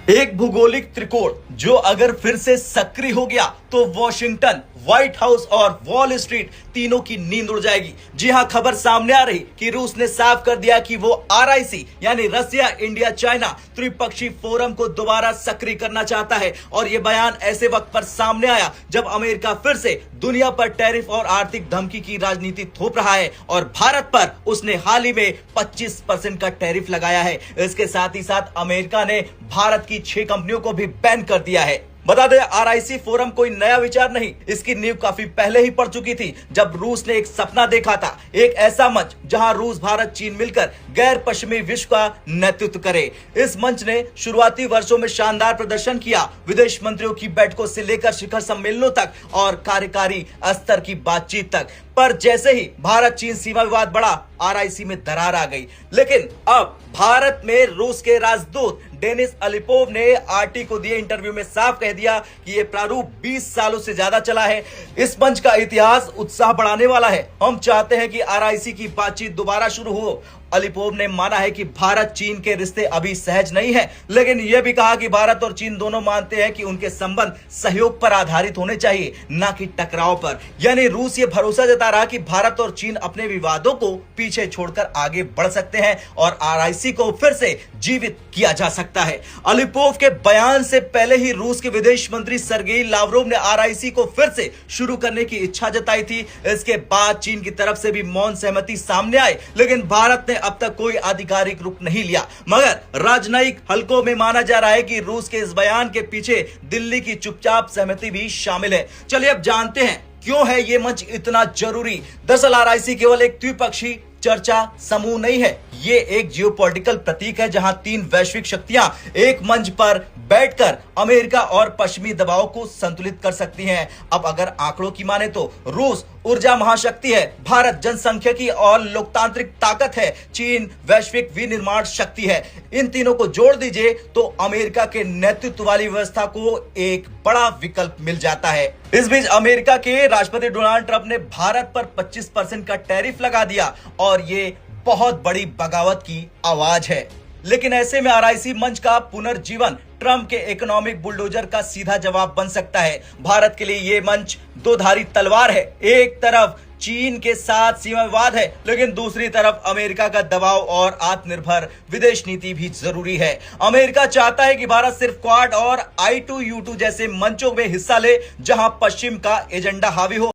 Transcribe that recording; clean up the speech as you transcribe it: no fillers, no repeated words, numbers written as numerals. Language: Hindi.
एक भूगोलिक त्रिकोण जो अगर फिर से सक्रिय हो गया तो वॉशिंगटन, व्हाइट हाउस और वॉल स्ट्रीट तीनों की नींद उड़ जाएगी। जी हां, खबर सामने आ रही कि रूस ने साफ कर दिया कि वो RIC यानी रसिया इंडिया चाइना त्रिपक्षीय फोरम को दोबारा सक्रिय करना चाहता है। और यह बयान ऐसे वक्त पर सामने आया जब अमेरिका फिर से दुनिया पर टैरिफ और आर्थिक धमकी की राजनीति थोप रहा है और भारत पर उसने हाल ही में 25% का टैरिफ लगाया है। इसके साथ ही साथ अमेरिका ने भारत की 6 कंपनियों को भी बैन कर दिया है। बता दें, RIC फोरम कोई नया विचार नहीं, इसकी नींव काफी पहले ही पड़ चुकी थी जब रूस ने एक सपना देखा था, एक ऐसा मंच जहां रूस, भारत, चीन मिलकर गैर पश्चिमी विश्व का नेतृत्व करे। इस मंच ने शुरुआती वर्षों में शानदार प्रदर्शन किया, विदेश मंत्रियों की बैठकों से लेकर शिखर सम्मेलनों तक और कार्यकारी स्तर की बातचीत तक। पर जैसे ही भारत चीन सीमा विवाद बढ़ा, RIC में दरार आ गई। लेकिन अब भारत में रूस के राजदूत डेनिस अलिपोव ने RT को दिए इंटरव्यू में साफ कह दिया कि यह प्रारूप 20 सालों से ज्यादा चला है। इस मंच का इतिहास उत्साह बढ़ाने वाला है। हम चाहते हैं कि RIC की बातचीत दोबारा शुरू हो। अलिपोव ने माना है कि भारत चीन के रिश्ते अभी सहज नहीं है, लेकिन यह भी कहा कि भारत और चीन दोनों मानते हैं कि उनके संबंध सहयोग पर आधारित होने चाहिए, न कि टकराव पर। यानी रूस ये भरोसा जता रहा कि भारत और चीन अपने विवादों को पीछे छोड़कर आगे बढ़ सकते हैं और RIC को फिर से जीवित किया जा सकता है। अलिपोव के बयान से पहले ही रूस के विदेश मंत्री सर्गेई लावरोव ने RIC को फिर से शुरू करने की इच्छा जताई थी। इसके बाद चीन की तरफ से भी मौन सहमति सामने आई, लेकिन भारत ने अब तक कोई आधिकारिक रुख नहीं लिया। मगर राजनयिक हलकों में माना जा रहा है कि रूस के इस बयान के पीछे दिल्ली की चुपचाप सहमति भी शामिल है। चलिए अब जानते हैं क्यों है ये मंच इतना जरूरी। दरअसल RIC केवल एक द्विपक्षीय चर्चा समूह नहीं है, ये एक जियोपॉलिटिकल प्रतीक है जहां 3 वैश्विक शक्तियां एक मंच पर बैठकर अमेरिका और पश्चिमी दबाव को संतुलित कर सकती हैं। अब अगर आंकड़ों की माने तो रूस ऊर्जा महाशक्ति है, भारत जनसंख्यिकी और लोकतांत्रिक ताकत है, चीन वैश्विक विनिर्माण शक्ति है। इन तीनों को जोड़ दीजिए तो अमेरिका के नेतृत्व वाली व्यवस्था को एक बड़ा विकल्प मिल जाता है। इस बीच अमेरिका के राष्ट्रपति डोनाल्ड ट्रंप ने भारत पर 25% का टैरिफ लगा दिया और ये बहुत बड़ी बगावत की आवाज है। लेकिन ऐसे में RIC मंच का पुनर्जीवन ट्रंप के इकोनॉमिक बुलडोजर का सीधा जवाब बन सकता है। भारत के लिए यह मंच दोधारी तलवार है। एक तरफ चीन के साथ सीमा विवाद है, लेकिन दूसरी तरफ अमेरिका का दबाव और आत्मनिर्भर विदेश नीति भी जरूरी है। अमेरिका चाहता है कि भारत सिर्फ क्वाड और I2U2 जैसे मंचों में हिस्सा ले जहां पश्चिम का एजेंडा हावी हो।